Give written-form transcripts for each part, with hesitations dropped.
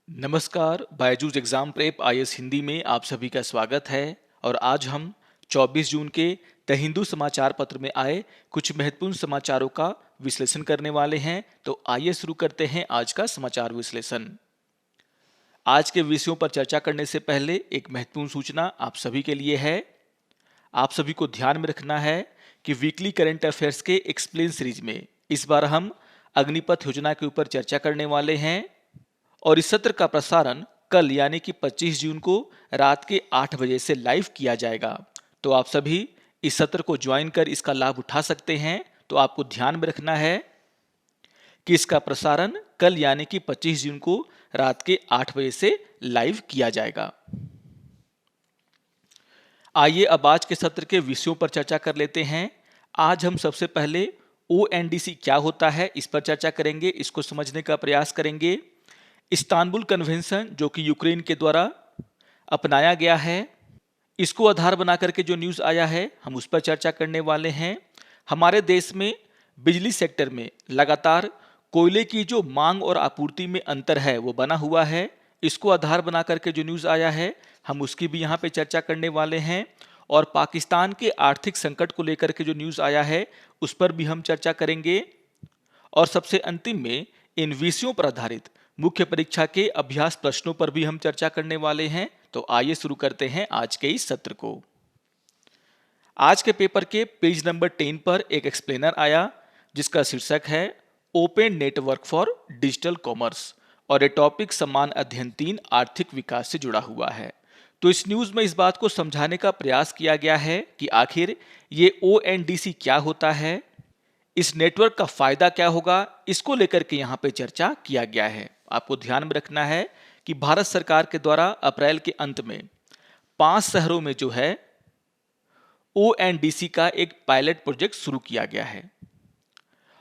नमस्कार, Byju's exam prep IAS Hindi में आप सभी का स्वागत है। और आज हम 24 जून के द हिंदू समाचार पत्र में आए कुछ महत्वपूर्ण समाचारों का विश्लेषण करने वाले हैं। तो आइए शुरू करते हैं आज का समाचार विश्लेषण। आज के विषयों पर चर्चा करने से पहले एक महत्वपूर्ण सूचना आप सभी के लिए है। आप सभी को ध्यान में रखना है कि वीकली करंट अफेयर्स के एक्सप्लेन सीरीज में इस बार हम अग्निपथ योजना के ऊपर चर्चा करने वाले हैं और इस सत्र का प्रसारण कल यानी कि 25 जून को रात के 8 बजे से लाइव किया जाएगा। तो आप सभी इस सत्र को ज्वाइन कर इसका लाभ उठा सकते हैं। तो आपको ध्यान में रखना है कि इसका प्रसारण कल यानी कि 25 जून को रात के 8 बजे से लाइव किया जाएगा। आइए अब आज के सत्र के विषयों पर चर्चा कर लेते हैं। आज हम सबसे पहले ओएनडीसी क्या होता है इस पर चर्चा करेंगे, इसको समझने का प्रयास करेंगे। इस्तांबुल कन्वेंशन जो कि यूक्रेन के द्वारा अपनाया गया है, इसको आधार बना करके जो न्यूज़ आया है हम उस पर चर्चा करने वाले हैं। हमारे देश में बिजली सेक्टर में लगातार कोयले की जो मांग और आपूर्ति में अंतर है वो बना हुआ है, इसको आधार बना करके जो न्यूज़ आया है हम उसकी भी यहाँ पे चर्चा करने वाले हैं। और पाकिस्तान के आर्थिक संकट को लेकर के जो न्यूज़ आया है उस पर भी हम चर्चा करेंगे। और सबसे अंतिम में इन विषयों पर आधारित मुख्य परीक्षा के अभ्यास प्रश्नों पर भी हम चर्चा करने वाले हैं। तो आइए शुरू करते हैं आज के इस सत्र को। आज के पेपर के पेज नंबर 10 पर एक एक्सप्लेनर आया जिसका शीर्षक है open network for digital commerce और ये टॉपिक समान अध्ययन 3 आर्थिक विकास से जुड़ा हुआ है। तो इस न्यूज़ में इस बात को समझाने का प्रयास किया गया है कि आखिर ये ओएनडीसी क्या होता है, इस नेटवर्क का फायदा क्या होगा, इसको लेकर के यहाँ पे चर्चा किया गया है। आपको ध्यान में रखना है कि भारत सरकार के द्वारा अप्रैल के अंत में 5 शहरों में जो है ओएनडीसी का एक पायलट प्रोजेक्ट शुरू किया गया है।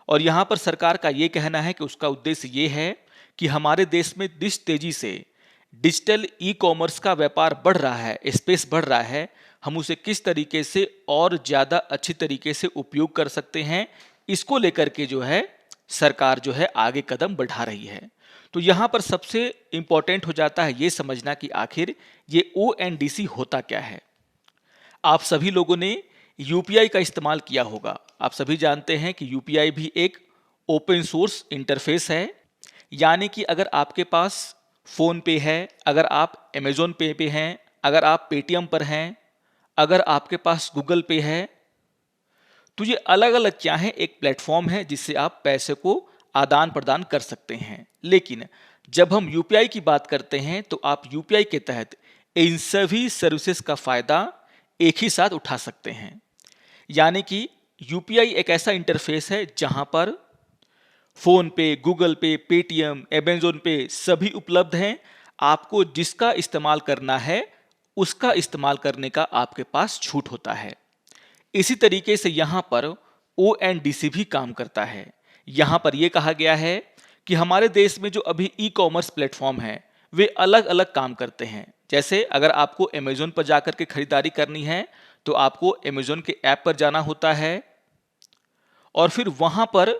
और यहाँ पर सरकार का ये कहना है कि उसका उद्देश्य ये है कि हमारे देश में जिस तेजी से डिजिटल ई कॉमर्स का व्यापार बढ़ रहा है, स्पेस बढ़ रहा है, हम उसे किस तरीके से और ज़्यादा अच्छी तरीके से उपयोग कर सकते हैं, इसको लेकर के जो है सरकार जो है आगे कदम बढ़ा रही है। तो यहाँ पर सबसे इंपॉर्टेंट हो जाता है ये समझना कि आखिर ये ओएनडीसी होता क्या है। आप सभी लोगों ने यूपीआई का इस्तेमाल किया होगा। आप सभी जानते हैं कि यूपीआई भी एक ओपन सोर्स इंटरफेस है, यानी कि अगर आपके पास फ़ोन पे है, अगर आप अमेज़ॉन पे पे हैं, अगर आप पेटीएम पर हैं, अगर आपके पास गूगल पे है, तो ये अलग अलग क्या है, एक प्लेटफॉर्म है जिससे आप पैसे को आदान प्रदान कर सकते हैं। लेकिन जब हम यूपीआई की बात करते हैं तो आप यूपीआई के तहत इन सभी सर्विसेज का फायदा एक ही साथ उठा सकते हैं। यानी कि यूपीआई एक ऐसा इंटरफेस है जहां पर फोन पे, गूगल पे, पेटीएम, अमेज़न पे सभी उपलब्ध हैं। आपको जिसका इस्तेमाल करना है उसका इस्तेमाल करने का आपके पास छूट होता है। इसी तरीके से यहाँ पर ओएनडीसी भी काम करता है। यहाँ पर यह कहा गया है कि हमारे देश में जो अभी ई कॉमर्स प्लेटफॉर्म है वे अलग अलग काम करते हैं। जैसे अगर आपको अमेज़न पर जाकर के खरीदारी करनी है तो आपको अमेज़न के ऐप पर जाना होता है और फिर वहाँ पर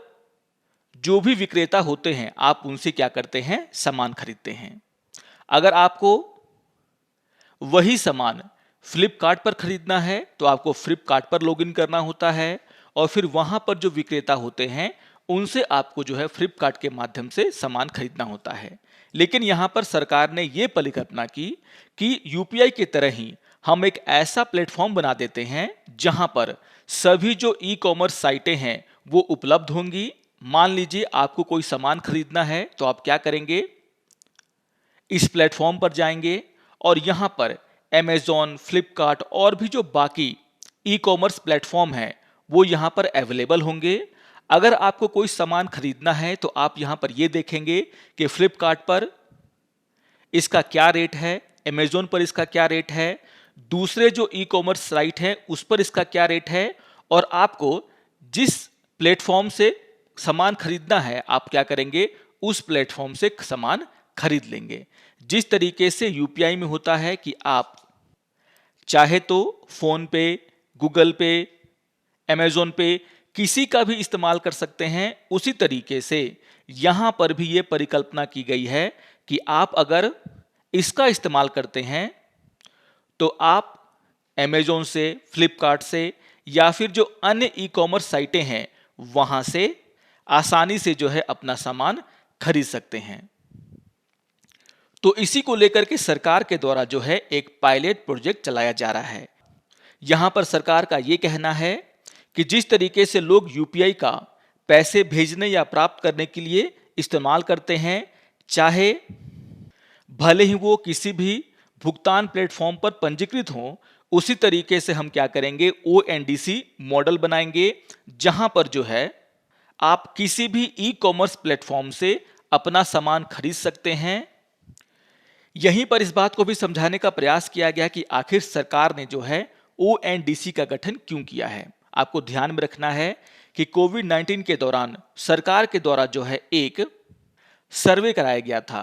जो भी विक्रेता होते हैं आप उनसे क्या करते हैं, सामान खरीदते हैं। अगर आपको वही सामान फ्लिपकार्ट पर खरीदना है तो आपको फ्लिपकार्ट पर लॉगिन करना होता है और फिर वहां पर जो विक्रेता होते हैं उनसे आपको जो है फ्लिपकार्ट के माध्यम से सामान खरीदना होता है। लेकिन यहां पर सरकार ने यह परिकल्पना की कि यूपीआई की तरह ही हम एक ऐसा प्लेटफॉर्म बना देते हैं जहां पर सभी जो ई कॉमर्स साइटें हैं वो उपलब्ध होंगी। मान लीजिए आपको कोई सामान खरीदना है तो आप क्या करेंगे, इस प्लेटफॉर्म पर जाएंगे और यहां पर अमेज़न, फ्लिपकार्ट और भी जो बाकी ई कॉमर्स प्लेटफॉर्म है वो यहां पर अवेलेबल होंगे। अगर आपको कोई सामान खरीदना है तो आप यहां पर ये देखेंगे कि फ्लिपकार्ट पर इसका क्या रेट है, अमेज़न पर इसका क्या रेट है, दूसरे जो ई कॉमर्स साइट है उस पर इसका क्या रेट है और आपको जिस प्लेटफॉर्म से सामान खरीदना है आप क्या करेंगे, उस प्लेटफॉर्म से सामान खरीद लेंगे। जिस तरीके से यूपीआई में होता है कि आप चाहे तो फोन पे, गूगल पे, अमेज़न पे किसी का भी इस्तेमाल कर सकते हैं, उसी तरीके से यहां पर भी यह परिकल्पना की गई है कि आप अगर इसका इस्तेमाल करते हैं तो आप अमेज़न से, फ्लिपकार्ट से या फिर जो अन्य ई कॉमर्स साइटें हैं वहां से आसानी से जो है अपना सामान खरीद सकते हैं। तो इसी को लेकर के सरकार के द्वारा जो है एक पायलट प्रोजेक्ट चलाया जा रहा है। यहां पर सरकार का यह कहना है कि जिस तरीके से लोग यूपीआई का पैसे भेजने या प्राप्त करने के लिए इस्तेमाल करते हैं, चाहे भले ही वो किसी भी भुगतान प्लेटफॉर्म पर पंजीकृत हों, उसी तरीके से हम क्या करेंगे, ओएनडीसी मॉडल बनाएंगे जहां पर जो है आप किसी भी ई कॉमर्स प्लेटफॉर्म से अपना सामान खरीद सकते हैं। यहीं पर इस बात को भी समझाने का प्रयास किया गया कि आखिर सरकार ने जो है ओएनडीसी का गठन क्यों किया है। आपको ध्यान में रखना है कि कोविड-19 के दौरान सरकार के द्वारा जो है एक सर्वे कराया गया था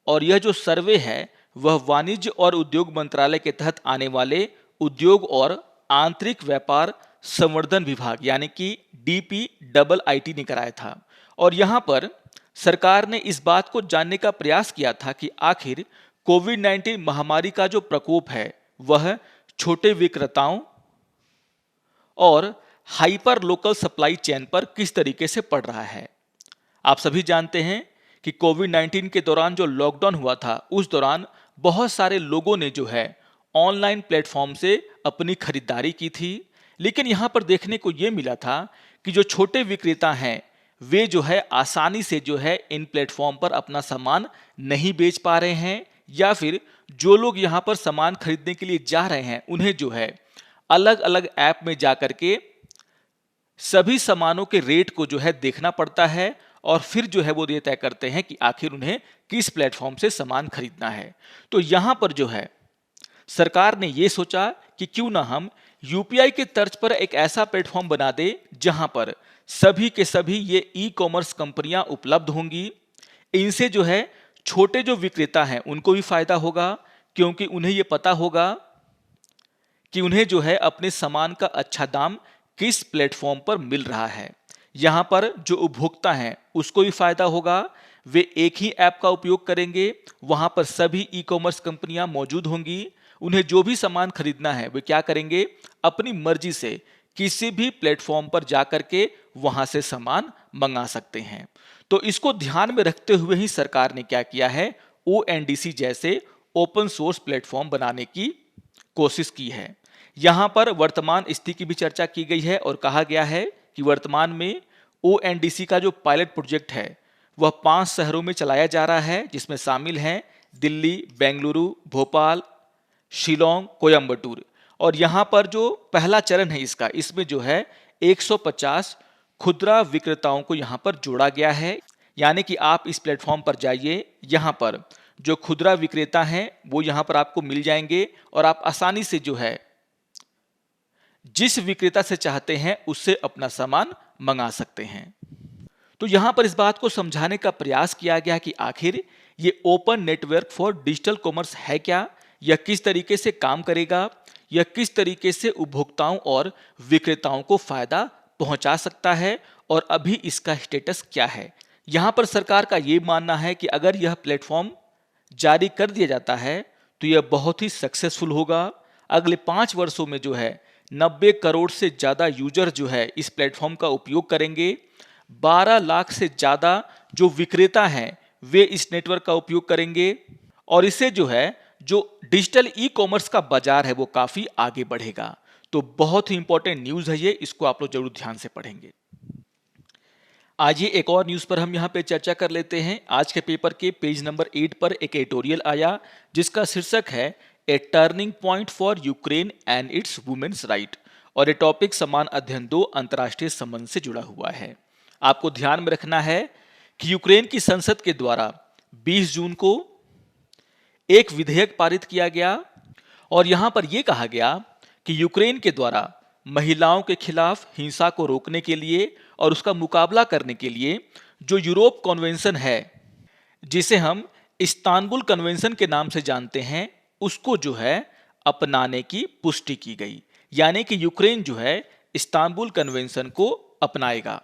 और यह जो सर्वे है वह वाणिज्य और उद्योग मंत्रालय के तहत आने वाले उद्योग और आंतरिक व्यापार संवर्धन विभाग यानी कि DPIIT ने कराया था। और यहां पर सरकार ने इस बात को जानने का प्रयास किया था कि आखिर कोविड-19 महामारी का जो प्रकोप है वह छोटे विक्रेताओं और हाइपर लोकल सप्लाई चेन पर किस तरीके से पड़ रहा है। आप सभी जानते हैं कि कोविड-19 के दौरान जो लॉकडाउन हुआ था उस दौरान बहुत सारे लोगों ने जो है ऑनलाइन प्लेटफॉर्म से अपनी खरीदारी की थी, लेकिन यहां पर देखने को यह मिला था कि जो छोटे विक्रेता हैं वे जो है आसानी से जो है इन प्लेटफॉर्म पर अपना सामान नहीं बेच पा रहे हैं, या फिर जो लोग यहां पर सामान खरीदने के लिए जा रहे हैं उन्हें जो है अलग अलग ऐप में जाकर के सभी सामानों के रेट को जो है देखना पड़ता है और फिर जो है वो ये तय करते हैं कि आखिर उन्हें किस प्लेटफॉर्म से सामान खरीदना है। तो यहां पर जो है सरकार ने ये सोचा कि क्यों ना हम यूपीआई के तर्ज पर एक ऐसा प्लेटफॉर्म बना दे जहां पर सभी के सभी ये ई कॉमर्स कंपनियां उपलब्ध होंगी। इनसे जो है छोटे जो विक्रेता हैं उनको भी फायदा होगा, क्योंकि उन्हें ये पता होगा कि उन्हें जो है अपने सामान का अच्छा दाम किस प्लेटफॉर्म पर मिल रहा है। यहां पर जो उपभोक्ता हैं उसको भी फायदा होगा, वे एक ही ऐप का उपयोग करेंगे, वहां पर सभी ई कॉमर्स कंपनियां मौजूद होंगी। उन्हें जो भी सामान खरीदना है वे क्या करेंगे, अपनी मर्जी से किसी भी प्लेटफॉर्म पर जाकर के वहां से सामान मंगा सकते हैं। तो इसको ध्यान में रखते हुए ही सरकार ने क्या किया है, ओएनडीसी जैसे ओपन सोर्स प्लेटफॉर्म बनाने की कोशिश की है। यहां पर वर्तमान स्थिति की भी चर्चा की गई है और कहा गया है कि वर्तमान में ओएनडीसी का जो पायलट प्रोजेक्ट है वह 5 शहरों में चलाया जा रहा है, जिसमें शामिल हैं दिल्ली, बेंगलुरु, भोपाल, शिलोंग, कोयम्बटूर। और यहां पर जो पहला चरण है इसमें जो है 150 खुदरा विक्रेताओं को यहां पर जोड़ा गया है। यानी कि आप इस प्लेटफॉर्म पर जाइए, यहां पर जो खुदरा विक्रेता हैं वो यहां पर आपको मिल जाएंगे और आप आसानी से जो है जिस विक्रेता से चाहते हैं उससे अपना सामान मंगा सकते हैं। तो यहां पर इस बात को समझाने का प्रयास किया गया कि आखिर ये open network for digital commerce है क्या, यह किस तरीके से काम करेगा, यह किस तरीके से उपभोक्ताओं और विक्रेताओं को फायदा पहुंचा सकता है और अभी इसका स्टेटस क्या है। यहां पर सरकार का यह मानना है कि अगर यह प्लेटफॉर्म जारी कर दिया जाता है तो यह बहुत ही सक्सेसफुल होगा। अगले 5 वर्षों में जो है 90 करोड़ से ज्यादा यूजर जो है इस प्लेटफॉर्म का उपयोग करेंगे। 12 लाख से ज्यादा जो विक्रेता हैं वे इस नेटवर्क का उपयोग करेंगे और इससे जो है जो डिजिटल ई कॉमर्स का बाजार है वो काफी आगे बढ़ेगा। तो बहुत ही इंपॉर्टेंट न्यूज है ये, इसको आप लोग जरूर ध्यान से पढ़ेंगे। आज ये एक और न्यूज पर हम यहाँ पे चर्चा कर लेते हैं। आज के पेपर के पेज नंबर 8 पर एक एडिटोरियल आया जिसका शीर्षक है a turning point for Ukraine and its women's right, और ये टॉपिक समान अध्ययन 2 अंतर्राष्ट्रीय संबंध से जुड़ा हुआ है। आपको ध्यान में रखना है कि यूक्रेन की संसद के द्वारा 20 जून को एक विधेयक पारित किया गया और यहां पर यह कहा गया कि यूक्रेन के द्वारा महिलाओं के खिलाफ हिंसा को रोकने के लिए और उसका मुकाबला करने के लिए जो यूरोप कन्वेंशन है, जिसे हम इस्तांबुल कन्वेंशन के नाम से जानते हैं, उसको जो है अपनाने की पुष्टि की गई। यानी कि यूक्रेन जो है इस्तांबुल कन्वेंशन को अपनाएगा।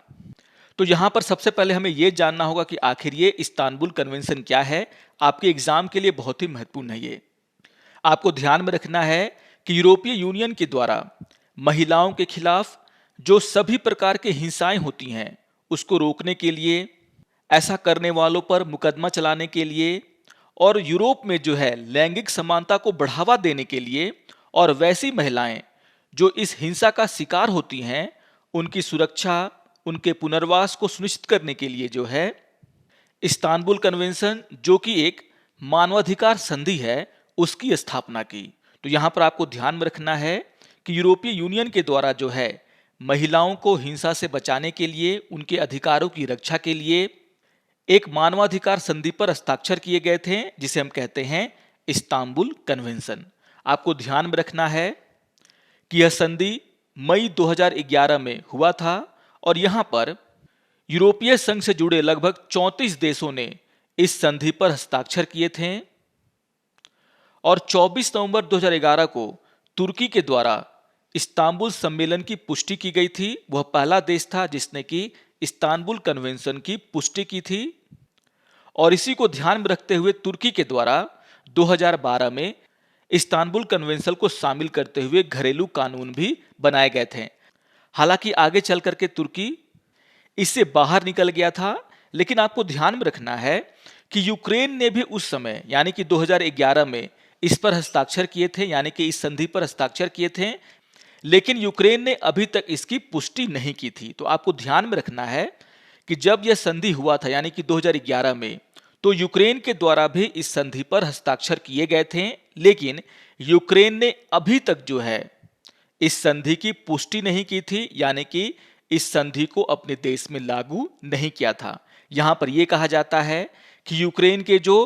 तो यहां पर सबसे पहले हमें यह जानना होगा कि आखिर ये इस्तांबुल कन्वेंशन क्या है। आपके एग्जाम के लिए बहुत ही महत्वपूर्ण है ये। आपको ध्यान में रखना है कि यूरोपीय यूनियन के द्वारा महिलाओं के खिलाफ जो सभी प्रकार की हिंसाएं होती हैं उसको रोकने के लिए, ऐसा करने वालों पर मुकदमा चलाने के लिए, और यूरोप में जो है लैंगिक समानता को बढ़ावा देने के लिए, और वैसी महिलाएं जो इस हिंसा का शिकार होती हैं उनकी सुरक्षा, उनके पुनर्वास को सुनिश्चित करने के लिए जो है इस्तांबुल कन्वेंशन, जो कि एक मानवाधिकार संधि है, उसकी स्थापना की। तो यहां पर आपको ध्यान में रखना है कि यूरोपीय यूनियन के द्वारा जो है महिलाओं को हिंसा से बचाने के लिए, उनके अधिकारों की रक्षा के लिए एक मानवाधिकार संधि पर हस्ताक्षर किए गए थे, जिसे हम कहते हैं इस्तांबुल कन्वेंशन। आपको ध्यान में रखना है कि यह संधि मई 2011 में हुआ था और यहां पर यूरोपीय संघ से जुड़े लगभग 34 देशों ने इस संधि पर हस्ताक्षर किए थे और 24 नवंबर 2011 को तुर्की के द्वारा इस्तांबुल सम्मेलन की पुष्टि की गई थी। वह पहला देश था जिसने कि इस्तांबुल कन्वेंशन की पुष्टि की थी और इसी को ध्यान में रखते हुए तुर्की के द्वारा 2012 में इस्तांबुल कन्वेंशन को शामिल करते हुए घरेलू कानून भी बनाए गए थे। हालांकि आगे चल करके तुर्की इससे बाहर निकल गया था, लेकिन आपको ध्यान में रखना है कि यूक्रेन ने भी उस समय यानी कि 2011 में इस पर हस्ताक्षर किए थे, यानी कि इस संधि पर हस्ताक्षर किए थे, लेकिन यूक्रेन ने अभी तक इसकी पुष्टि नहीं की थी। तो आपको ध्यान में रखना है कि जब यह संधि हुआ था यानी कि 2011 में, तो यूक्रेन के द्वारा भी इस संधि पर हस्ताक्षर किए गए थे, लेकिन यूक्रेन ने अभी तक जो है इस संधि की पुष्टि नहीं की थी, यानी कि इस संधि को अपने देश में लागू नहीं किया था। यहां पर यह कहा जाता है कि यूक्रेन के जो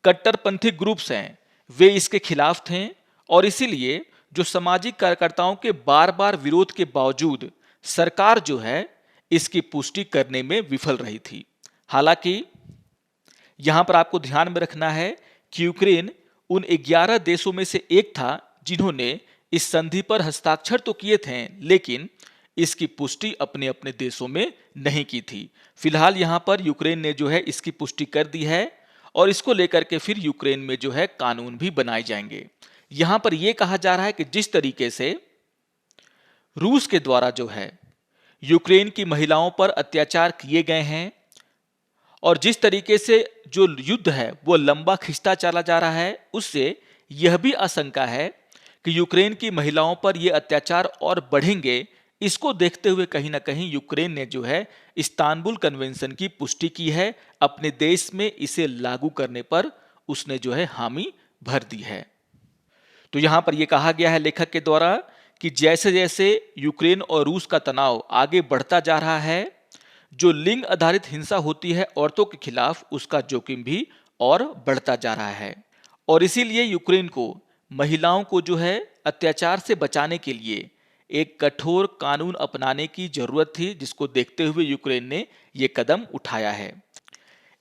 कट्टरपंथी ग्रुप्स हैं वे इसके खिलाफ थे और इसीलिए जो सामाजिक कार्यकर्ताओं के बार बार विरोध के बावजूद सरकार जो है इसकी पुष्टि करने में विफल रही थी। हालांकि यहां पर आपको ध्यान में रखना है कि यूक्रेन उन 11 देशों में से एक था जिन्होंने इस संधि पर हस्ताक्षर तो किए थे, लेकिन इसकी पुष्टि अपने अपने देशों में नहीं की थी। फिलहाल यहां पर यूक्रेन ने जो है इसकी पुष्टि कर दी है और इसको लेकर के फिर यूक्रेन में जो है कानून भी बनाए जाएंगे। यहां पर यह कहा जा रहा है कि जिस तरीके से रूस के द्वारा जो है यूक्रेन की महिलाओं पर अत्याचार किए गए हैं और जिस तरीके से जो युद्ध है वो लंबा खिंचता चला जा रहा है, उससे यह भी आशंका है कि यूक्रेन की महिलाओं पर यह अत्याचार और बढ़ेंगे। इसको देखते हुए कहीं ना कहीं यूक्रेन ने जो है इस्तांबुल कन्वेंशन की पुष्टि की है, अपने देश में इसे लागू करने पर उसने जो है हामी भर दी है। तो यहां पर यह कहा गया है लेखक के द्वारा कि जैसे जैसे यूक्रेन और रूस का तनाव आगे बढ़ता जा रहा है, जो लिंग आधारित हिंसा होती है औरतों के खिलाफ, उसका जोखिम भी और बढ़ता जा रहा है और इसीलिए यूक्रेन को महिलाओं को जो है अत्याचार से बचाने के लिए एक कठोर कानून अपनाने की जरूरत थी, जिसको देखते हुए यूक्रेन ने यह कदम उठाया है।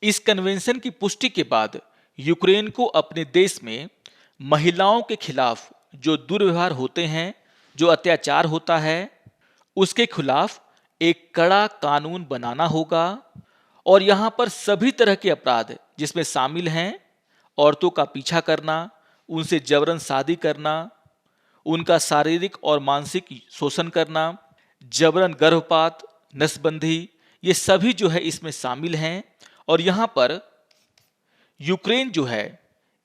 इस कन्वेंशन की पुष्टि के बाद यूक्रेन को अपने देश में महिलाओं के खिलाफ जो दुर्व्यवहार होते हैं, जो अत्याचार होता है, उसके खिलाफ एक कड़ा कानून बनाना होगा और यहां पर सभी तरह के अपराध जिसमें शामिल हैं औरतों का पीछा करना, उनसे जबरन शादी करना, उनका शारीरिक और मानसिक शोषण करना, जबरन गर्भपात, नसबंदी, ये सभी जो है इसमें शामिल हैं और यहां पर यूक्रेन जो है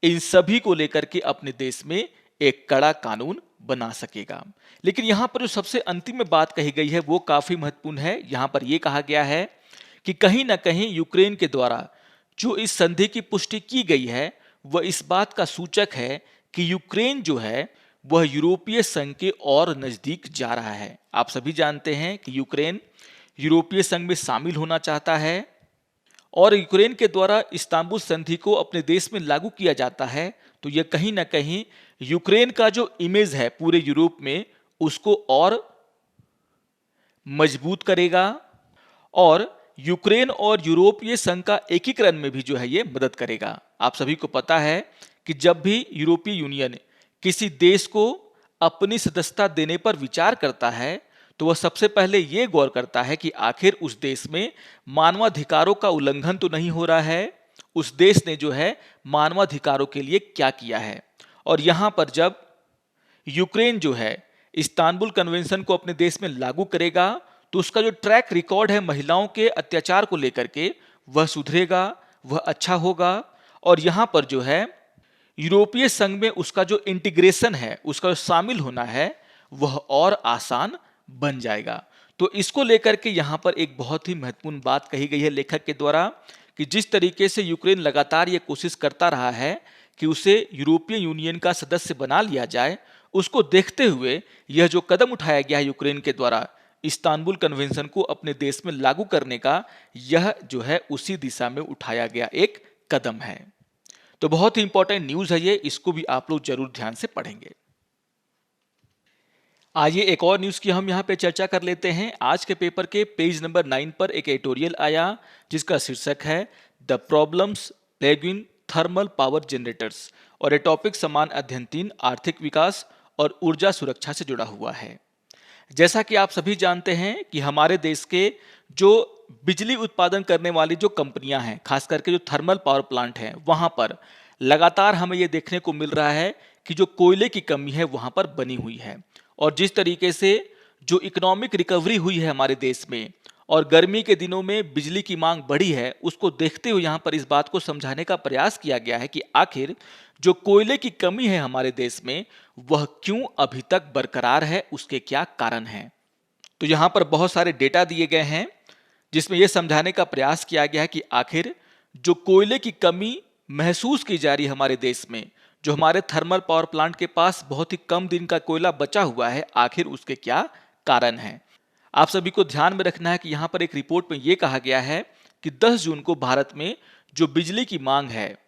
इन सभी को लेकर के अपने देश में एक कड़ा कानून बना सकेगा। लेकिन यहां पर जो सबसे अंतिम में बात कही गई है वो काफी महत्वपूर्ण है। यहां पर यह कहा गया है कि कहीं ना कहीं यूक्रेन के द्वारा जो इस संधि की पुष्टि की गई है वह इस बात का सूचक है कि यूक्रेन जो है वह यूरोपीय संघ के और नजदीक जा रहा है। आप सभी जानते हैं कि यूक्रेन यूरोपीय संघ में शामिल होना चाहता है और यूक्रेन के द्वारा इस्तांबुल संधि को अपने देश में लागू किया जाता है, तो यह कहीं ना कहीं यूक्रेन का जो इमेज है पूरे यूरोप में उसको और मजबूत करेगा और यूक्रेन और यूरोपीय संघ का एकीकरण में भी जो है ये मदद करेगा। आप सभी को पता है कि जब भी यूरोपीय यूनियन किसी देश को अपनी सदस्यता देने पर विचार करता है तो वह सबसे पहले ये गौर करता है कि आखिर उस देश में मानवाधिकारों का उल्लंघन तो नहीं हो रहा है, उस देश ने जो है मानवाधिकारों के लिए क्या किया है। और यहां पर जब यूक्रेन जो है इस्तांबुल कन्वेंशन को अपने देश में लागू करेगा तो उसका जो ट्रैक रिकॉर्ड है महिलाओं के अत्याचार को लेकर के वह सुधरेगा, वह अच्छा होगा। और यहां पर जो है यूरोपीय संघ में उसका जो इंटीग्रेशन है, उसका जो शामिल होना है, वह और आसान बन जाएगा। तो इसको लेकर के यहां पर एक बहुत ही महत्वपूर्ण बात कही गई है लेखक के द्वारा कि जिस तरीके से यूक्रेन लगातार ये कोशिश करता रहा है कि उसे यूरोपीय यूनियन का सदस्य बना लिया जाए, उसको देखते हुए यह जो कदम उठाया गया है यूक्रेन के द्वारा इस्तांबुल कन्वेंशन को अपने देश में लागू करने का, यह जो है उसी दिशा में उठाया गया एक कदम है। तो बहुत ही इंपॉर्टेंट न्यूज है ये, इसको भी आप लोग जरूर ध्यान से पढ़ेंगे। आइए एक और न्यूज की हम यहाँ पे चर्चा कर लेते हैं। आज के पेपर के पेज नंबर 9 पर एक एडिटोरियल आया जिसका शीर्षक है the problems plaguing thermal power generators, और ये टॉपिक समान अध्ययन 3 आर्थिक विकास और ऊर्जा सुरक्षा से जुड़ा हुआ है। जैसा कि आप सभी जानते हैं कि हमारे देश के जो बिजली उत्पादन करने वाली जो कंपनियां हैं, खास करके जो थर्मल पावर प्लांट हैं, वहां पर लगातार हमें ये देखने को मिल रहा है कि जो कोयले की कमी है वहां पर बनी हुई है। और जिस तरीके से जो इकोनॉमिक रिकवरी हुई है हमारे देश में और गर्मी के दिनों में बिजली की मांग बढ़ी है, उसको देखते हुए यहाँ पर इस बात को समझाने का प्रयास किया गया है कि आखिर जो कोयले की कमी है हमारे देश में वह क्यों अभी तक बरकरार है, उसके क्या कारण हैं। तो यहाँ पर बहुत सारे डेटा दिए गए हैं जिसमें यह समझाने का प्रयास किया गया है कि आखिर जो कोयले की कमी महसूस की जा रही है हमारे देश में, जो हमारे थर्मल पावर प्लांट के पास बहुत ही कम दिन का कोयला बचा हुआ है, आखिर उसके क्या कारण हैं। आप सभी को ध्यान में रखना है कि यहाँ पर एक रिपोर्ट में यह कहा गया है कि 10 जून को भारत में जो बिजली की मांग है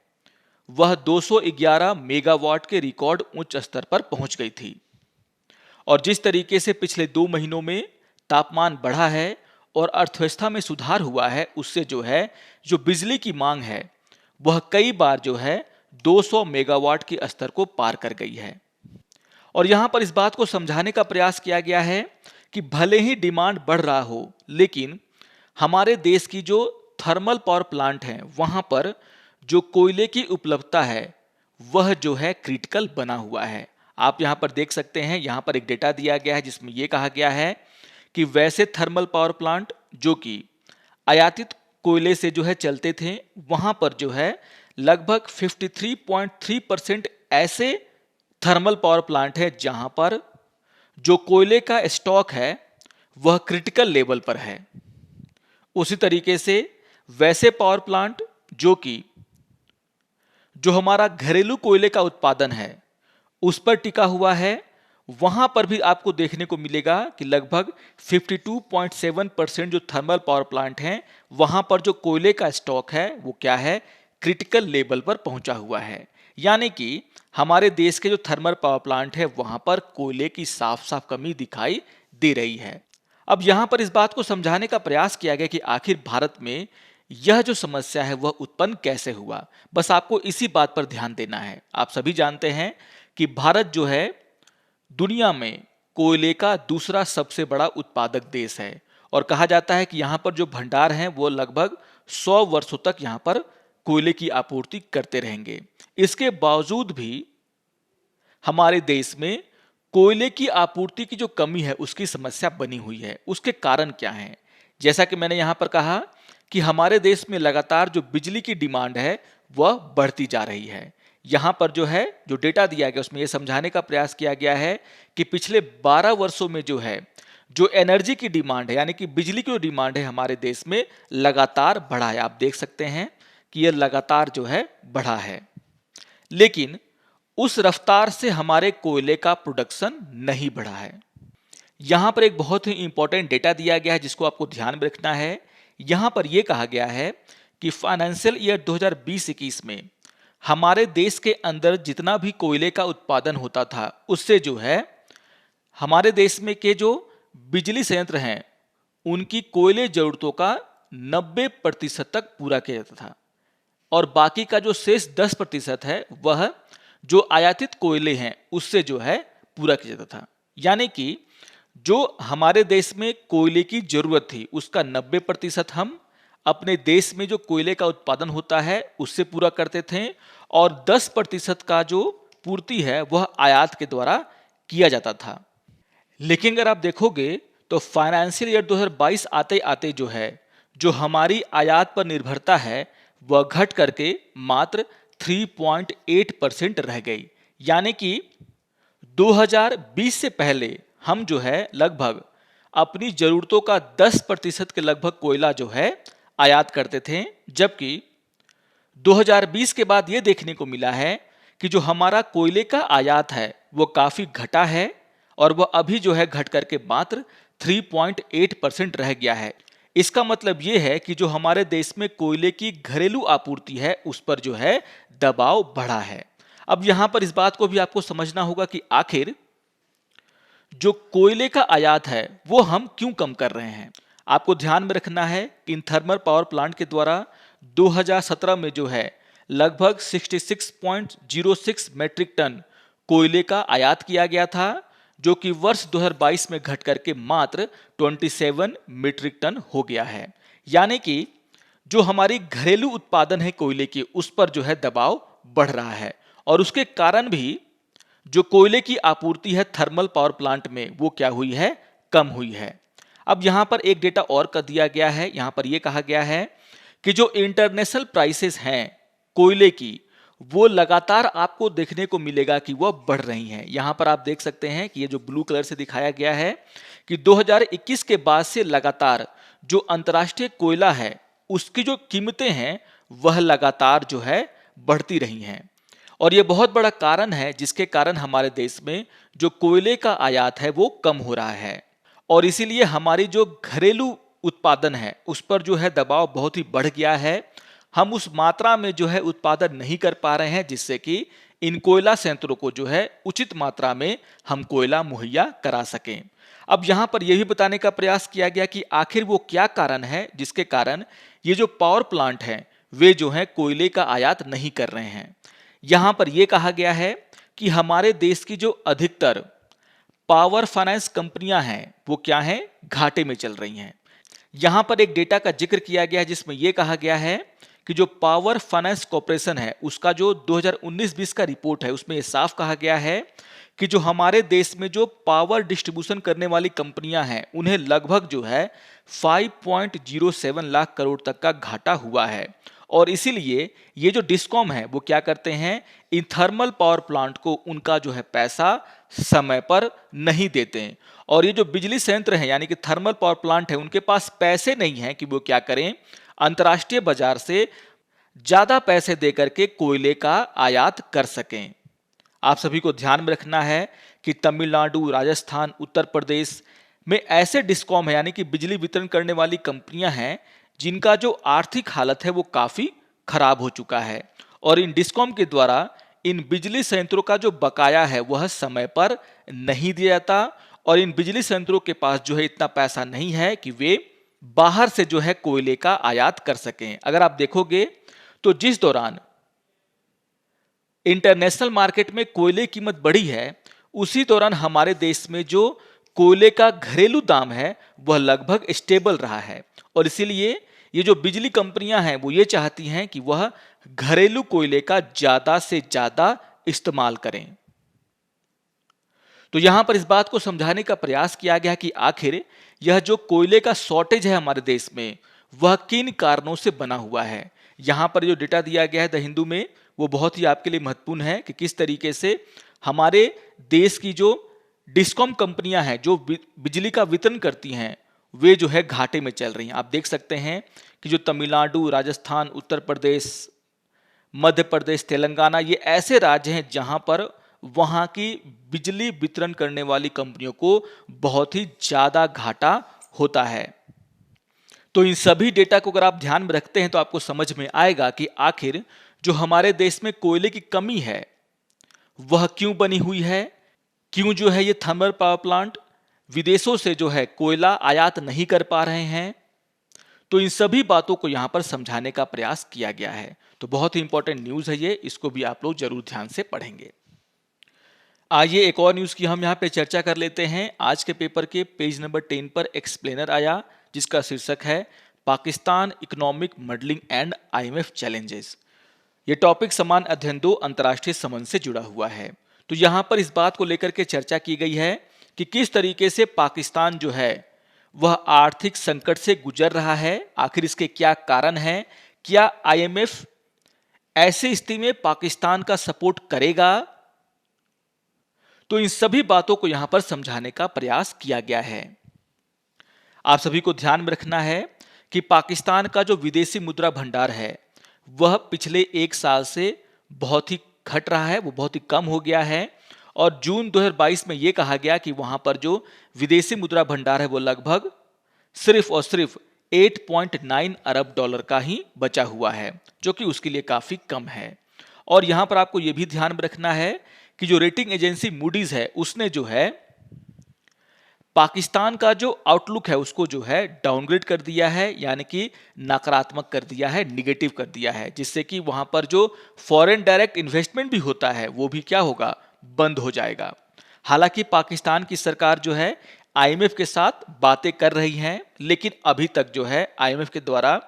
वह 211 मेगावाट के रिकॉर्ड उच्च स्तर पर पहुंच गई थी। और जिस तरीके से पिछले 2 महीनों में तापमान बढ़ा है और अर्थव्यवस्था में सुधार हुआ है, उससे जो है जो बिजली की मांग है वह कई बार जो है 200 मेगावाट के स्तर को पार कर गई है। और यहां पर इस बात को समझाने का प्रयास किया गया है कि भले ही डिमांड बढ़ रहा हो, लेकिन हमारे देश की जो थर्मल पावर प्लांट हैं वहां पर जो कोयले की उपलब्धता है वह जो है क्रिटिकल बना हुआ है। आप यहां पर देख सकते हैं, यहां पर एक डेटा दिया गया है जिसमें यह कहा गया है कि वैसे थर्मल पावर प्लांट जो कि आयातित कोयले से जो है चलते थे, वहां पर जो है लगभग 53.3% ऐसे थर्मल पावर प्लांट है जहां पर जो कोयले का स्टॉक है वह क्रिटिकल लेवल पर है। उसी तरीके से वैसे पावर प्लांट जो हमारा घरेलू कोयले का उत्पादन है उस पर टिका हुआ है, वहां पर भी आपको देखने को मिलेगा कि लगभग 52.7% जो थर्मल पावर प्लांट हैं वहां पर जो कोयले का स्टॉक है वो क्या है, क्रिटिकल लेवल पर पहुंचा हुआ है। यानी कि हमारे देश के जो थर्मल पावर प्लांट है वहां पर कोयले की साफ साफ कमी दिखाई दे रही है। अब यहां पर इस बात को समझाने का प्रयास किया गया कि आखिर भारत में यह जो समस्या है वह उत्पन्न कैसे हुआ। बस आपको इसी बात पर ध्यान देना है। आप सभी जानते हैं कि भारत जो है दुनिया में कोयले का दूसरा सबसे बड़ा उत्पादक देश है और कहा जाता है कि यहाँ पर जो भंडार हैं वो लगभग 100 वर्षों तक यहाँ पर कोयले की आपूर्ति करते रहेंगे। इसके बावजूद भी हमारे देश में कोयले की आपूर्ति की जो कमी है उसकी समस्या बनी हुई है। उसके कारण क्या हैं? जैसा कि मैंने यहाँ पर कहा कि हमारे देश में लगातार जो बिजली की डिमांड है वह बढ़ती जा रही है। यहाँ पर जो है जो डेटा दिया गया उसमें यह समझाने का प्रयास किया गया है कि पिछले 12 वर्षों में जो है जो एनर्जी की डिमांड है यानी कि बिजली की जो डिमांड है हमारे देश में लगातार बढ़ा है। आप देख सकते हैं कि यह लगातार जो है बढ़ा है, लेकिन उस रफ्तार से हमारे कोयले का प्रोडक्शन नहीं बढ़ा है। यहां पर एक बहुत ही इंपॉर्टेंट डेटा दिया गया है जिसको आपको ध्यान में रखना है। यहां पर यह कहा गया है कि फाइनेंशियल ईयर 2020-21 में हमारे देश के अंदर जितना भी कोयले का उत्पादन होता था उससे जो है हमारे देश में के जो बिजली संयंत्र हैं उनकी कोयले जरूरतों का 90% तक पूरा किया जाता था और बाकी का जो शेष 10% है वह जो आयातित कोयले हैं उससे जो है पूरा किया जाता था। यानी कि जो हमारे देश में कोयले की जरूरत थी उसका 90% हम अपने देश में जो कोयले का उत्पादन होता है उससे पूरा करते थे, और 10% का जो पूर्ति है वह आयात के द्वारा किया जाता था। लेकिन अगर आप देखोगे तो फाइनेंशियल ईयर 2022 आते आते जो हमारी आयात पर निर्भरता है वह घट करके मात्र 3.8% रह गई। यानी कि 2020 से पहले हम लगभग अपनी जरूरतों का 10% के लगभग कोयला आयात करते थे, जबकि 2020 के बाद ये देखने को मिला है कि जो हमारा कोयले का आयात है वो काफी घटा है, और वह अभी घट करके मात्र 3.8% रह गया है। इसका मतलब ये है कि जो हमारे देश में कोयले की घरेलू आपूर्ति है उस पर दबाव बढ़ा है। अब यहां पर इस बात को भी आपको समझना होगा कि आखिर जो कोयले का आयात है वो हम क्यों कम कर रहे हैं। आपको ध्यान में रखना है कि इन थर्मल पावर प्लांट के द्वारा 2017 में लगभग 66.06 मेट्रिक टन कोयले का आयात किया गया था, जो कि वर्ष 2022 में घट करके मात्र 27 मीट्रिक टन हो गया है। यानी कि जो हमारी घरेलू उत्पादन है कोयले की उस पर दबाव बढ़ रहा है, और उसके कारण भी जो कोयले की आपूर्ति है थर्मल पावर प्लांट में वो क्या हुई है, कम हुई है। अब यहां पर एक डेटा और कर दिया गया है। यहां पर यह कहा गया है कि जो इंटरनेशनल प्राइसेस हैं कोयले की वो लगातार आपको देखने को मिलेगा कि वह बढ़ रही हैं। यहां पर आप देख सकते हैं कि ये जो ब्लू कलर से दिखाया गया है कि 2021 के बाद से लगातार जो अंतर्राष्ट्रीय कोयला है उसकी जो कीमतें हैं वह लगातार बढ़ती रही हैं, और यह बहुत बड़ा कारण है जिसके कारण हमारे देश में जो कोयले का आयात है वो कम हो रहा है, और इसीलिए हमारी जो घरेलू उत्पादन है उस पर दबाव बहुत ही बढ़ गया है। हम उस मात्रा में उत्पादन नहीं कर पा रहे हैं जिससे कि इन कोयला संयंत्रों को उचित मात्रा में हम कोयला मुहैया करा सकें। अब यहां पर यह भी बताने का प्रयास किया गया कि आखिर वो क्या कारण है जिसके कारण ये जो पावर प्लांट हैं वे कोयले का आयात नहीं कर रहे हैं। यहां पर यह कहा गया है कि हमारे देश की जो अधिकतर पावर फाइनेंस कंपनियां हैं वो क्या हैं, घाटे में चल रही हैं। यहां पर एक डेटा का जिक्र किया गया है जिसमें यह कहा गया है कि जो पावर फाइनेंस कॉर्पोरेशन है उसका जो 2019-20 का रिपोर्ट है उसमें यह साफ कहा गया है कि जो हमारे देश में जो पावर डिस्ट्रीब्यूशन करने वाली कंपनियां हैं उन्हें लगभग 5.07 लाख करोड़ तक का घाटा हुआ है, और इसीलिए ये जो डिस्कॉम है वो क्या करते हैं, इन थर्मल पावर प्लांट को उनका पैसा समय पर नहीं देते हैं, और ये जो बिजली संयंत्र है यानी कि थर्मल पावर प्लांट है उनके पास पैसे नहीं है कि वो क्या करें, अंतर्राष्ट्रीय बाजार से ज्यादा पैसे देकर के कोयले का आयात कर सकें। आप सभी को ध्यान में रखना है कि तमिलनाडु, राजस्थान, उत्तर प्रदेश में ऐसे डिस्कॉम है यानी कि बिजली वितरण करने वाली कंपनियां हैं जिनका जो आर्थिक हालत है वो काफी खराब हो चुका है, और इन डिस्कॉम के द्वारा इन बिजली संयंत्रों का जो बकाया है वह समय पर नहीं दिया जाता, और इन बिजली संयंत्रों के पास इतना पैसा नहीं है कि वे बाहर से कोयले का आयात कर सकें। अगर आप देखोगे तो जिस दौरान इंटरनेशनल मार्केट में कोयले की कीमत बढ़ी है उसी दौरान हमारे देश में जो कोयले का घरेलू दाम है वह लगभग स्टेबल रहा है, और इसीलिए ये जो बिजली कंपनियां हैं वो ये चाहती हैं कि वह घरेलू कोयले का ज्यादा से ज्यादा इस्तेमाल करें। तो यहां पर इस बात को समझाने का प्रयास किया गया कि आखिर यह जो कोयले का शॉर्टेज है हमारे देश में वह किन कारणों से बना हुआ है। यहां पर जो डेटा दिया गया है द हिंदू में वो बहुत ही आपके लिए महत्वपूर्ण है कि किस तरीके से हमारे देश की जो डिस्कॉम कंपनियां हैं जो बिजली का वितरण करती हैं वे घाटे में चल रही हैं। आप देख सकते हैं कि जो तमिलनाडु, राजस्थान, उत्तर प्रदेश, मध्य प्रदेश, तेलंगाना ये ऐसे राज्य हैं जहां पर वहां की बिजली वितरण करने वाली कंपनियों को बहुत ही ज्यादा घाटा होता है। तो इन सभी डेटा को अगर आप ध्यान में रखते हैं तो आपको समझ में आएगा कि आखिर जो हमारे देश में कोयले की कमी है वह क्यों बनी हुई है, क्यों ये थर्मल पावर प्लांट विदेशों से कोयला आयात नहीं कर पा रहे हैं। तो इन सभी बातों को यहां पर समझाने का प्रयास किया गया है। तो बहुत ही इंपॉर्टेंट न्यूज है ये, इसको भी आप लोग जरूर ध्यान से पढ़ेंगे। आइए एक और न्यूज़ की हम यहाँ पे चर्चा कर लेते हैं। आज के पेपर के पेज नंबर 10 पर एक्सप्लेनर आया जिसका शीर्षक है Pakistan economic modelling and IMF challenges. ये टॉपिक समान अध्ययन 2 अंतर्राष्ट्रीय संबंध से जुड़ा हुआ है। तो यहाँ पर इस बात को लेकर के चर्चा की गई है कि किस तरीके से पाकिस्तान जो है वह आर्थिक संकट से गुजर रहा है, आखिर इसके क्या कारण हैं, क्या आईएमएफ ऐसी स्थिति में पाकिस्तान का सपोर्ट करेगा। तो इन सभी बातों को यहां पर समझाने का प्रयास किया गया है। आप सभी को ध्यान में रखना है कि पाकिस्तान का जो विदेशी मुद्रा भंडार है वह पिछले एक साल से बहुत ही घट रहा है, वो बहुत ही कम हो गया है। और जून 2022 में यह कहा गया कि वहां पर जो विदेशी मुद्रा भंडार है वो लगभग सिर्फ और सिर्फ 8.9 अरब डॉलर का ही बचा हुआ है, जो कि उसके लिए काफी कम है। और यहां पर आपको यह भी ध्यान में रखना है कि जो रेटिंग एजेंसी मूडीज है उसने जो है पाकिस्तान का जो आउटलुक है उसको जो है डाउनग्रेड कर दिया है, यानी कि नकारात्मक कर दिया है, निगेटिव कर दिया है, जिससे कि वहां पर जो फॉरेन डायरेक्ट इन्वेस्टमेंट भी होता है वो भी क्या होगा, बंद हो जाएगा। हालांकि पाकिस्तान की सरकार जो है आईएमएफ के साथ बातें कर रही है, लेकिन अभी तक जो है आईएमएफ के द्वारा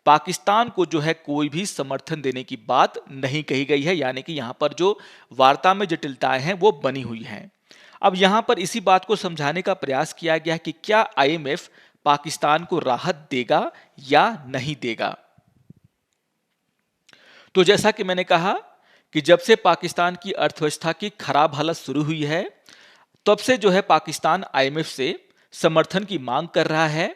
पाकिस्तान को जो है कोई भी समर्थन देने की बात नहीं कही गई है, यानी कि यहां पर जो वार्ता में जटिलताएं हैं वो बनी हुई हैं। अब यहां पर इसी बात को समझाने का प्रयास किया गया है कि क्या आईएमएफ पाकिस्तान को राहत देगा या नहीं देगा। तो जैसा कि मैंने कहा कि जब से पाकिस्तान की अर्थव्यवस्था की खराब हालत शुरू हुई है तब से जो है पाकिस्तान आईएमएफ से समर्थन की मांग कर रहा है।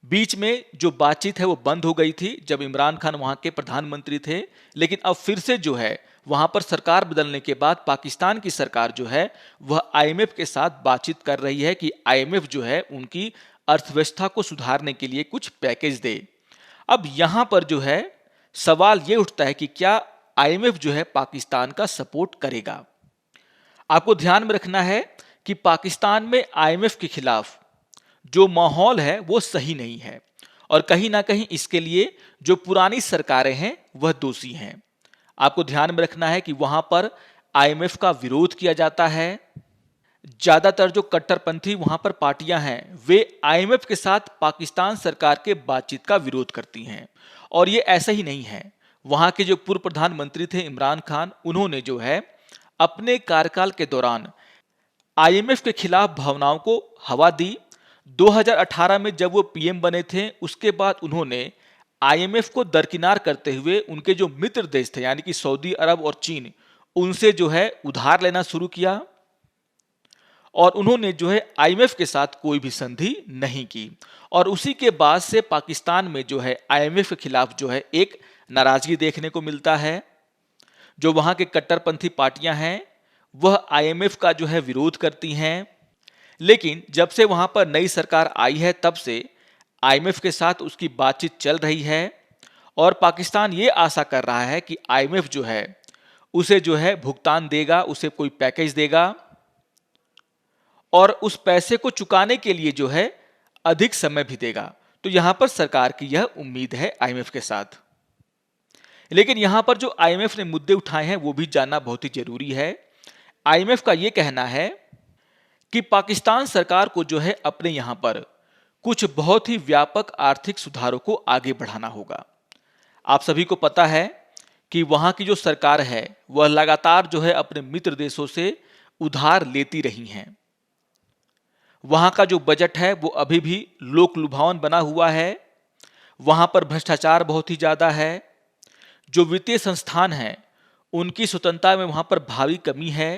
बीच में जो बातचीत है वो बंद हो गई थी जब इमरान खान वहां के प्रधानमंत्री थे, लेकिन अब फिर से जो है वहां पर सरकार बदलने के बाद पाकिस्तान की सरकार जो है वह आईएमएफ के साथ बातचीत कर रही है कि आईएमएफ जो है उनकी अर्थव्यवस्था को सुधारने के लिए कुछ पैकेज दे। अब यहां पर जो है सवाल ये उठता है कि क्या आईएमएफ जो है पाकिस्तान का सपोर्ट करेगा। आपको ध्यान में रखना है कि पाकिस्तान में आईएमएफ के खिलाफ जो माहौल है वो सही नहीं है और कहीं ना कहीं इसके लिए जो पुरानी सरकारें हैं वह दोषी हैं। आपको ध्यान में रखना है कि वहां पर आईएमएफ का विरोध किया जाता है। ज्यादातर जो कट्टरपंथी वहां पर पार्टियां हैं वे आईएमएफ के साथ पाकिस्तान सरकार के बातचीत का विरोध करती हैं। और ये ऐसा ही नहीं है, वहां के जो पूर्व प्रधानमंत्री थे इमरान खान, उन्होंने जो है अपने कार्यकाल के दौरान आईएमएफ के खिलाफ भावनाओं को हवा दी। 2018 में जब वो पीएम बने थे उसके बाद उन्होंने आईएमएफ को दरकिनार करते हुए उनके जो मित्र देश थे यानी कि सऊदी अरब और चीन, उनसे जो है उधार लेना शुरू किया और उन्होंने जो है आईएमएफ के साथ कोई भी संधि नहीं की। और उसी के बाद से पाकिस्तान में जो है आईएमएफ के खिलाफ जो है एक नाराजगी देखने को मिलता है। जो वहां के कट्टरपंथी पार्टियां हैं वह आईएमएफ का जो है विरोध करती हैं, लेकिन जब से वहां पर नई सरकार आई है तब से आईएमएफ के साथ उसकी बातचीत चल रही है और पाकिस्तान ये आशा कर रहा है कि आईएमएफ जो है उसे जो है भुगतान देगा, उसे कोई पैकेज देगा और उस पैसे को चुकाने के लिए जो है अधिक समय भी देगा। तो यहां पर सरकार की यह उम्मीद है आईएमएफ के साथ। लेकिन यहां पर जो आईएमएफ ने मुद्दे उठाए हैं वो भी जानना बहुत ही जरूरी है। आईएमएफ का यह कहना है कि पाकिस्तान सरकार को जो है अपने यहां पर कुछ बहुत ही व्यापक आर्थिक सुधारों को आगे बढ़ाना होगा। आप सभी को पता है कि वहां की जो सरकार है वह लगातार जो है अपने मित्र देशों से उधार लेती रही हैं। वहां का जो बजट है वो अभी भी लोक लुभावन बना हुआ है। वहां पर भ्रष्टाचार बहुत ही ज्यादा है। जो वित्तीय संस्थान हैं उनकी स्वतंत्रता में वहां पर भारी कमी है।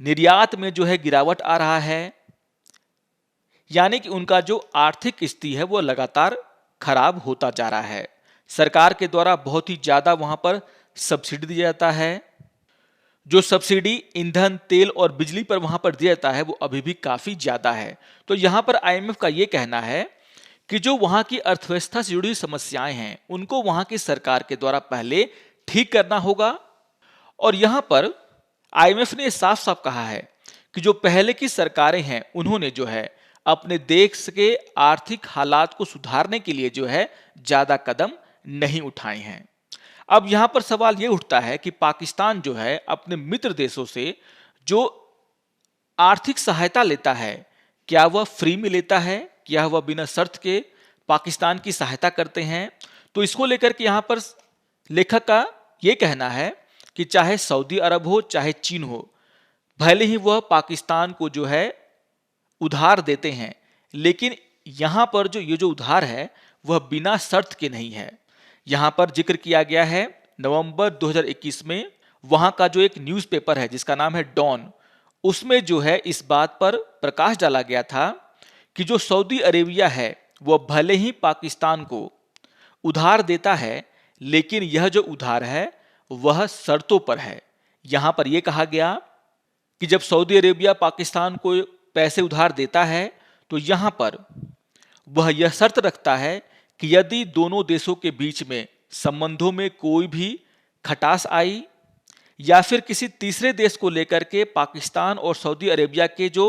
निर्यात में जो है गिरावट आ रहा है, यानी कि उनका जो आर्थिक स्थिति है वो लगातार खराब होता जा रहा है। सरकार के द्वारा बहुत ही ज्यादा वहां पर सब्सिडी दिया जाता है। जो सब्सिडी ईंधन, तेल और बिजली पर वहां पर दिया जाता है वो अभी भी काफी ज्यादा है। तो यहां पर आईएमएफ का ये कहना है कि जो वहां की अर्थव्यवस्था से जुड़ी समस्याएं हैं उनको वहां की सरकार के द्वारा पहले ठीक करना होगा। और यहां पर आईएमएफ ने साफ साफ कहा है कि जो पहले की सरकारें हैं उन्होंने जो है अपने देश के आर्थिक हालात को सुधारने के लिए जो है ज्यादा कदम नहीं उठाए हैं। अब यहां पर सवाल यह उठता है कि पाकिस्तान जो है अपने मित्र देशों से जो आर्थिक सहायता लेता है, क्या वह फ्री में लेता है, क्या वह बिना शर्त के पाकिस्तान की सहायता करते हैं? तो इसको लेकर के यहाँ पर लेखक का ये कहना है कि चाहे सऊदी अरब हो चाहे चीन हो, भले ही वह पाकिस्तान को जो है उधार देते हैं, लेकिन यहाँ पर जो ये जो उधार है वह बिना शर्त के नहीं है। यहाँ पर जिक्र किया गया है नवंबर 2021 में वहाँ का जो एक न्यूज़पेपर है जिसका नाम है डॉन, उसमें जो है इस बात पर प्रकाश डाला गया था कि जो सऊदी अरेबिया है वह भले ही पाकिस्तान को उधार देता है, लेकिन यह जो उधार है वह शर्तों पर है। यहाँ पर यह कहा गया कि जब सऊदी अरेबिया पाकिस्तान को पैसे उधार देता है तो यहाँ पर वह यह शर्त रखता है कि यदि दोनों देशों के बीच में संबंधों में कोई भी खटास आई या फिर किसी तीसरे देश को लेकर के पाकिस्तान और सऊदी अरेबिया के जो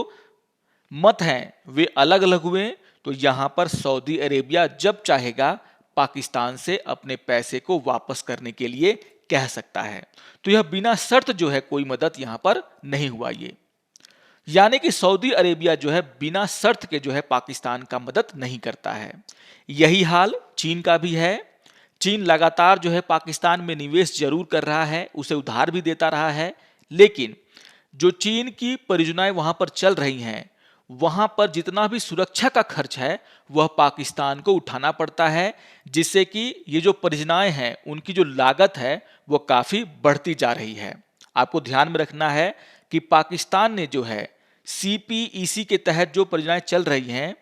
मत हैं वे अलग अलग हुए, तो यहाँ पर सऊदी अरेबिया जब चाहेगा पाकिस्तान से अपने पैसे को वापस करने के लिए कह सकता है। तो यह बिना शर्त जो है कोई मदद यहाँ पर नहीं हुआ ये, यानी कि सऊदी अरेबिया जो है बिना शर्त के जो है पाकिस्तान का मदद नहीं करता है। यही हाल चीन का भी है। चीन लगातार जो है पाकिस्तान में निवेश जरूर कर रहा है, उसे उधार भी देता रहा है, लेकिन जो चीन की परियोजनाएं वहां पर चल रही हैं वहां पर जितना भी सुरक्षा का खर्च है वह पाकिस्तान को उठाना पड़ता है, जिससे कि ये जो परियोजनाएं हैं उनकी जो लागत है वो काफी बढ़ती जा रही है। आपको ध्यान में रखना है कि पाकिस्तान ने जो है CPEC के तहत जो परियोजनाएं चल रही हैं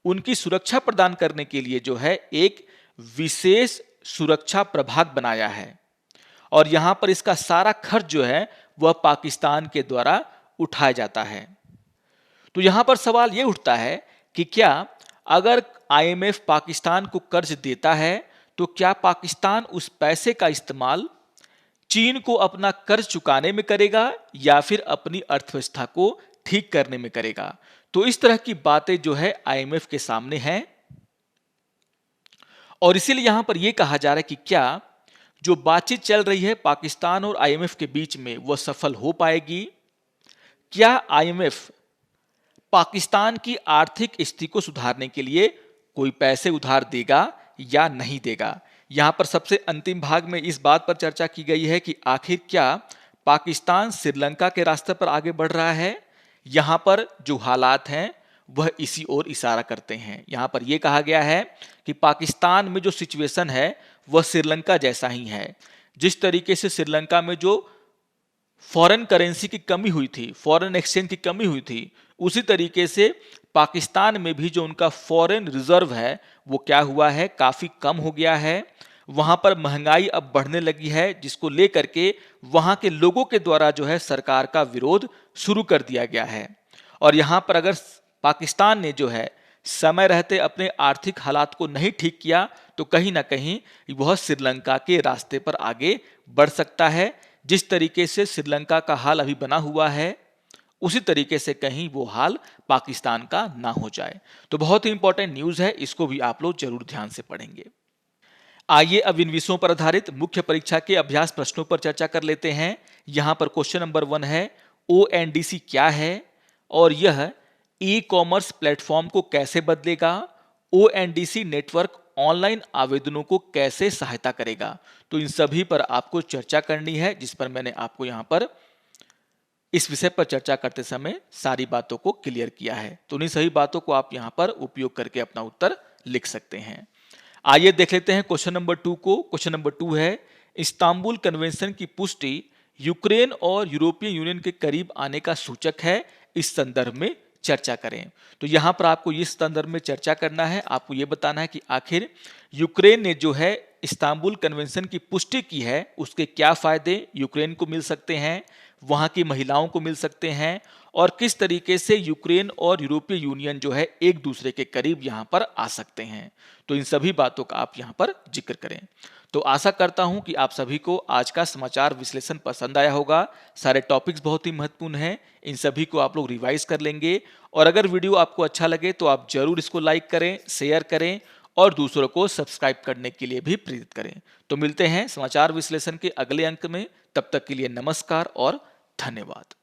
उनकी सुरक्षा प्रदान करने के लिए जो है एक विशेष सुरक्षा प्रभाग बनाया है, और यहां पर इसका सारा खर्च जो है वह पाकिस्तान के द्वारा उठाया जाता है। तो यहां पर सवाल यह उठता है कि क्या अगर IMF पाकिस्तान को कर्ज देता है तो क्या पाकिस्तान उस पैसे का इस्तेमाल चीन को अपना कर्ज चुकाने में करेगा या फिर अपनी अर्थव्यवस्था को ठीक करने में करेगा? तो इस तरह की बातें जो है IMF के सामने हैं, और इसीलिए यहां पर यह कहा जा रहा है कि क्या जो बातचीत चल रही है पाकिस्तान और IMF के बीच में वह सफल हो पाएगी? क्या IMF पाकिस्तान की आर्थिक स्थिति को सुधारने के लिए कोई पैसे उधार देगा या नहीं देगा? यहां पर सबसे अंतिम भाग में इस बात पर चर्चा की गई है कि आखिर क्या पाकिस्तान श्रीलंका के रास्ते पर आगे बढ़ रहा है? यहां पर जो हालात हैं वह इसी ओर इशारा करते हैं। यहां पर यह कहा गया है कि पाकिस्तान में जो सिचुएशन है वह श्रीलंका जैसा ही है। जिस तरीके से श्रीलंका में जो फॉरेन करेंसी की कमी हुई थी, फॉरेन एक्सचेंज की कमी हुई थी, उसी तरीके से पाकिस्तान में भी जो उनका फॉरेन रिजर्व है वो क्या हुआ है, काफी कम हो गया है। वहां पर महंगाई अब बढ़ने लगी है, जिसको लेकर के वहां के लोगों के द्वारा जो है सरकार का विरोध शुरू कर दिया गया है। और यहां पर अगर पाकिस्तान ने जो है समय रहते अपने आर्थिक हालात को नहीं ठीक किया तो कहीं ना कहीं वह श्रीलंका के रास्ते पर आगे बढ़ सकता है। जिस तरीके से श्रीलंका का हाल अभी बना हुआ है उसी तरीके से कहीं वो हाल पाकिस्तान का ना हो जाए। तो बहुत ही इंपॉर्टेंट न्यूज है, इसको भी आप लोग जरूर ध्यान से पढ़ेंगे। आइए अब इन विषयों पर आधारित मुख्य परीक्षा के अभ्यास प्रश्नों पर चर्चा कर लेते हैं। यहां पर क्वेश्चन नंबर 1 है ONDC क्या है और यह ई-कॉमर्स प्लेटफॉर्म को कैसे बदलेगा? ONDC नेटवर्क ऑनलाइन आवेदनों को कैसे सहायता करेगा? तो इन सभी पर आपको चर्चा करनी है, जिस पर मैंने आपको यहां पर इस विषय पर चर्चा करते समय सारी बातों को क्लियर किया है। तो उन्हीं सभी बातों को आप यहां पर उपयोग करके अपना उत्तर लिख सकते हैं। आइए देख लेते हैं क्वेश्चन नंबर 2 को। क्वेश्चन नंबर 2 है इस्तांबुल कन्वेंशन की पुष्टि यूक्रेन और यूरोपियन यूनियन के करीब आने का सूचक है, इस संदर्भ में चर्चा करें। तो यहां पर आपको इस संदर्भ में चर्चा करना है, आपको यह बताना है कि आखिर यूक्रेन ने जो है इस्तांबुल कन्वेंशन की पुष्टि की है, उसके क्या फायदे यूक्रेन को मिल सकते हैं, वहां की महिलाओं को मिल सकते हैं, और किस तरीके से यूक्रेन और यूरोपीय यूनियन जो है एक दूसरे के करीब यहां पर आ सकते हैं। तो इन सभी बातों का आप यहां पर जिक्र करें। तो आशा करता हूं कि आप सभी को आज का समाचार विश्लेषण पसंद आया होगा। सारे टॉपिक्स बहुत ही महत्वपूर्ण हैं, इन सभी को आप लोग रिवाइज कर लेंगे। और अगर वीडियो आपको अच्छा लगे तो आप जरूर इसको लाइक करें, शेयर करें और दूसरों को सब्सक्राइब करने के लिए भी प्रेरित करें। तो मिलते हैं समाचार विश्लेषण के अगले अंक में, तब तक के लिए नमस्कार और धन्यवाद।